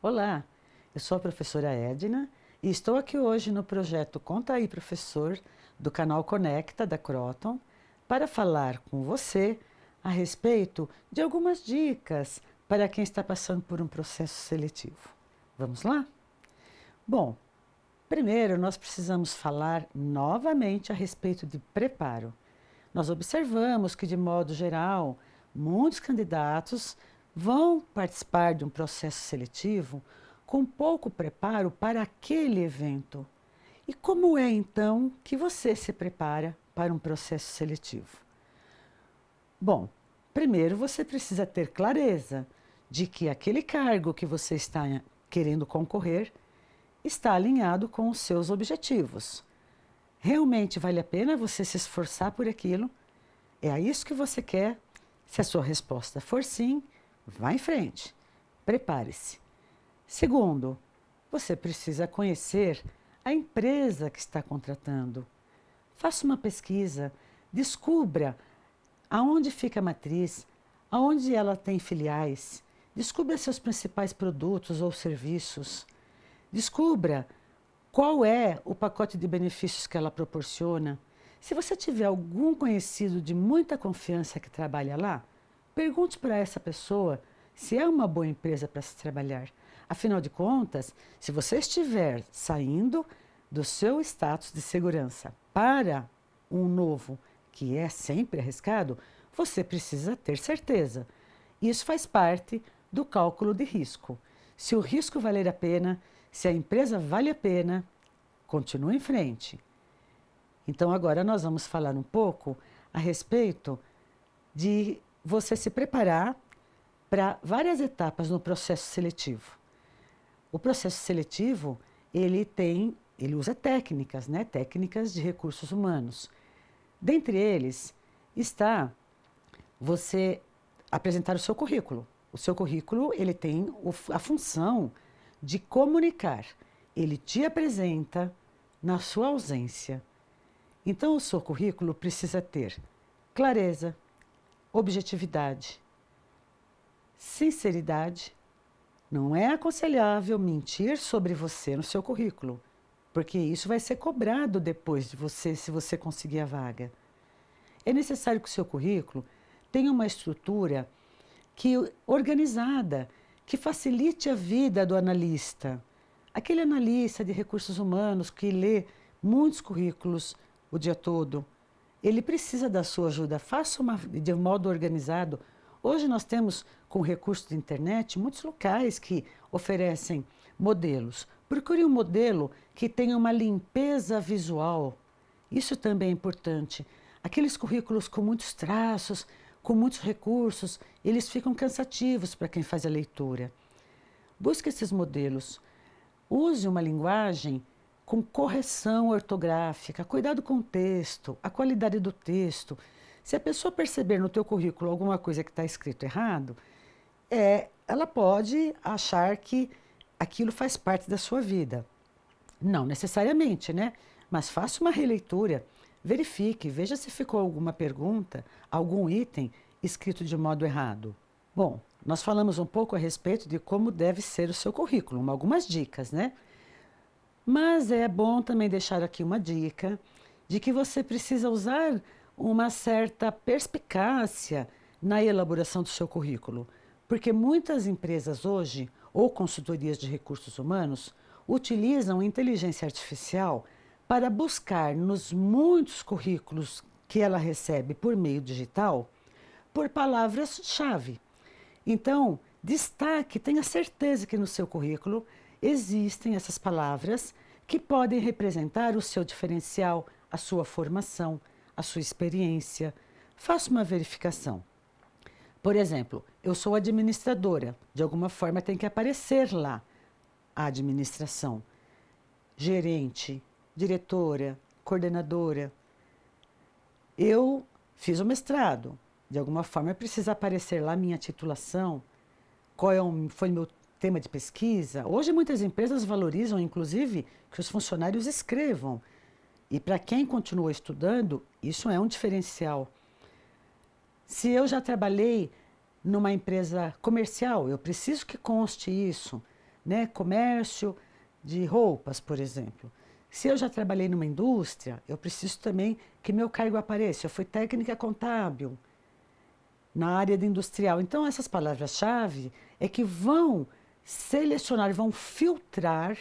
Olá, eu sou a professora Edna e estou aqui hoje no projeto Conta aí, Professor, do canal Conecta da Croton, para falar com você a respeito de algumas dicas para quem está passando por um processo seletivo. Vamos lá? Bom, primeiro nós precisamos falar novamente a respeito de preparo. Nós observamos que, de modo geral, muitos candidatos vão participar de um processo seletivo com pouco preparo para aquele evento. E como é então que você se prepara para um processo seletivo? Bom, primeiro você precisa ter clareza de que aquele cargo que você está querendo concorrer está alinhado com os seus objetivos. Realmente vale a pena você se esforçar por aquilo? É a isso que você quer? Se a sua resposta for sim, vá em frente. Prepare-se. Segundo, você precisa conhecer a empresa que está contratando. Faça uma pesquisa, descubra aonde fica a matriz, aonde ela tem filiais, descubra seus principais produtos ou serviços, descubra qual é o pacote de benefícios que ela proporciona. Se você tiver algum conhecido de muita confiança que trabalha lá, pergunte para essa pessoa se é uma boa empresa para se trabalhar. Afinal de contas, se você estiver saindo do seu status de segurança para um novo, que é sempre arriscado, você precisa ter certeza. Isso faz parte do cálculo de risco. Se o risco valer a pena, se a empresa vale a pena, continue em frente. Então, agora nós vamos falar um pouco a respeito de você se preparar para várias etapas no processo seletivo. O processo seletivo, ele usa técnicas, né? Técnicas de recursos humanos. Dentre eles está você apresentar o seu currículo. O seu currículo, ele tem a função de comunicar. Ele te apresenta na sua ausência. Então, o seu currículo precisa ter clareza, objetividade, sinceridade. Não é aconselhável mentir sobre você no seu currículo, porque isso vai ser cobrado depois de você, se você conseguir a vaga. É necessário que o seu currículo tenha uma estrutura organizada, que facilite a vida do analista. Aquele analista de recursos humanos que lê muitos currículos o dia todo, ele precisa da sua ajuda. Faça de modo organizado. Hoje nós temos, com recursos de internet, muitos locais que oferecem modelos. Procure um modelo que tenha uma limpeza visual. Isso também é importante. Aqueles currículos com muitos traços, com muitos recursos, eles ficam cansativos para quem faz a leitura. Busque esses modelos. Use uma linguagem com correção ortográfica, cuidado com o texto, a qualidade do texto. Se a pessoa perceber no teu currículo alguma coisa que está escrito errado, ela pode achar que aquilo faz parte da sua vida. Não necessariamente, né? Mas faça uma releitura, verifique, veja se ficou alguma pergunta, algum item escrito de modo errado. Bom, nós falamos um pouco a respeito de como deve ser o seu currículo, algumas dicas, né? Mas é bom também deixar aqui uma dica de que você precisa usar uma certa perspicácia na elaboração do seu currículo, porque muitas empresas hoje, ou consultorias de recursos humanos, utilizam inteligência artificial para buscar nos muitos currículos que ela recebe por meio digital por palavras-chave. Então, destaque, tenha certeza que no seu currículo existem essas palavras que podem representar o seu diferencial, a sua formação, a sua experiência. Faça uma verificação. Por exemplo, eu sou administradora, de alguma forma tem que aparecer lá a administração. Gerente, diretora, coordenadora. Eu fiz o mestrado, de alguma forma precisa aparecer lá minha titulação, foi meu tema de pesquisa. Hoje muitas empresas valorizam, inclusive, que os funcionários escrevam. E para quem continua estudando, isso é um diferencial. Se eu já trabalhei numa empresa comercial, eu preciso que conste isso. né? Comércio de roupas, por exemplo. Se eu já trabalhei numa indústria, eu preciso também que meu cargo apareça. Eu fui técnica contábil na área de industrial. Então, essas palavras-chave é que vão selecionar, vão filtrar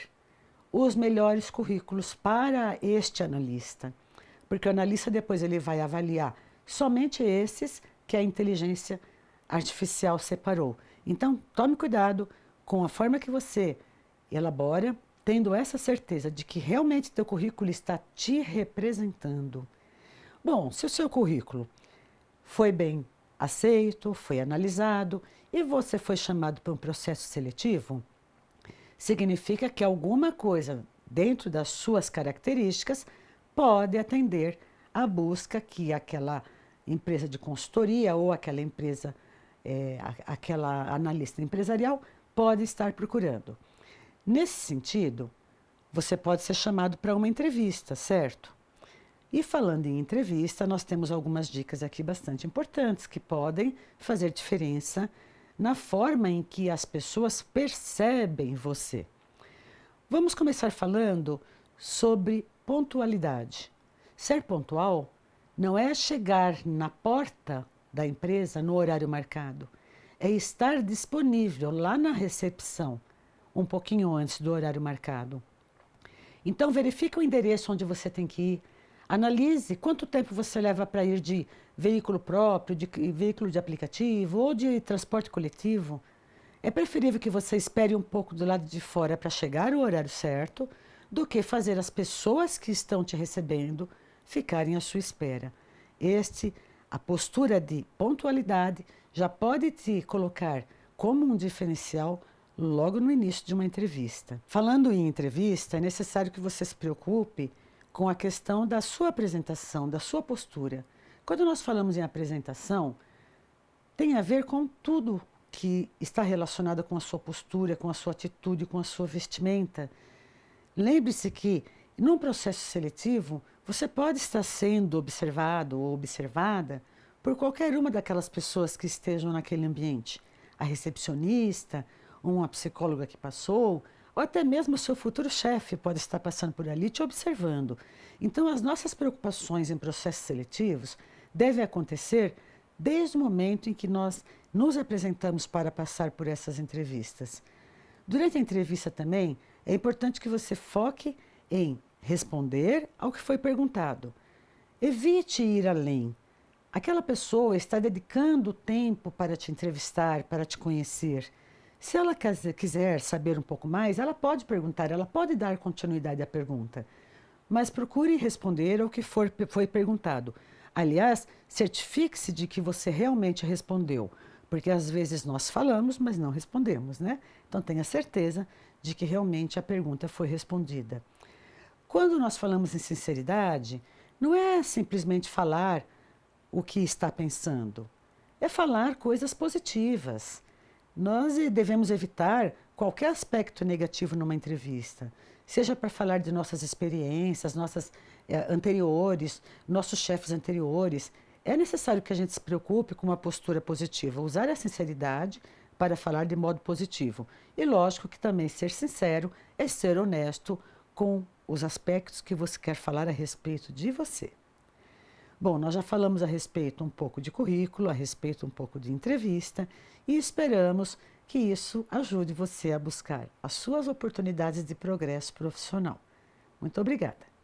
os melhores currículos para este analista. Porque o analista depois ele vai avaliar somente esses que a inteligência artificial separou. Então, tome cuidado com a forma que você elabora, tendo essa certeza de que realmente teu currículo está te representando. Bom, se o seu currículo foi bem aceito, foi analisado e você foi chamado para um processo seletivo, significa que alguma coisa dentro das suas características pode atender à busca que aquela empresa de consultoria ou aquela empresa, aquela analista empresarial pode estar procurando. Nesse sentido, você pode ser chamado para uma entrevista, certo? E falando em entrevista, nós temos algumas dicas aqui bastante importantes que podem fazer diferença na forma em que as pessoas percebem você. Vamos começar falando sobre pontualidade. Ser pontual não é chegar na porta da empresa no horário marcado, é estar disponível lá na recepção, um pouquinho antes do horário marcado. Então, verifique o endereço onde você tem que ir, analise quanto tempo você leva para ir de veículo próprio, de veículo de aplicativo ou de transporte coletivo. É preferível que você espere um pouco do lado de fora para chegar ao horário certo, do que fazer as pessoas que estão te recebendo ficarem à sua espera. A postura de pontualidade já pode te colocar como um diferencial logo no início de uma entrevista. Falando em entrevista, é necessário que você se preocupe com a questão da sua apresentação, da sua postura. Quando nós falamos em apresentação, tem a ver com tudo que está relacionado com a sua postura, com a sua atitude, com a sua vestimenta. Lembre-se que, num processo seletivo, você pode estar sendo observado ou observada por qualquer uma daquelas pessoas que estejam naquele ambiente. A recepcionista, uma psicóloga que passou, ou até mesmo o seu futuro chefe pode estar passando por ali te observando. Então, as nossas preocupações em processos seletivos devem acontecer desde o momento em que nós nos apresentamos para passar por essas entrevistas. Durante a entrevista também, é importante que você foque em responder ao que foi perguntado. Evite ir além. Aquela pessoa está dedicando tempo para te entrevistar, para te conhecer. Se ela quiser saber um pouco mais, ela pode perguntar, ela pode dar continuidade à pergunta. Mas procure responder ao que foi perguntado. Aliás, certifique-se de que você realmente respondeu, porque às vezes nós falamos, mas não respondemos, né? Então tenha certeza de que realmente a pergunta foi respondida. Quando nós falamos em sinceridade, não é simplesmente falar o que está pensando, é falar coisas positivas. Nós devemos evitar qualquer aspecto negativo numa entrevista, seja para falar de nossas experiências, nossas anteriores, nossos chefes anteriores. É necessário que a gente se preocupe com uma postura positiva, usar a sinceridade para falar de modo positivo. E lógico que também ser sincero é ser honesto com os aspectos que você quer falar a respeito de você. Bom, nós já falamos a respeito um pouco de currículo, a respeito um pouco de entrevista e esperamos que isso ajude você a buscar as suas oportunidades de progresso profissional. Muito obrigada.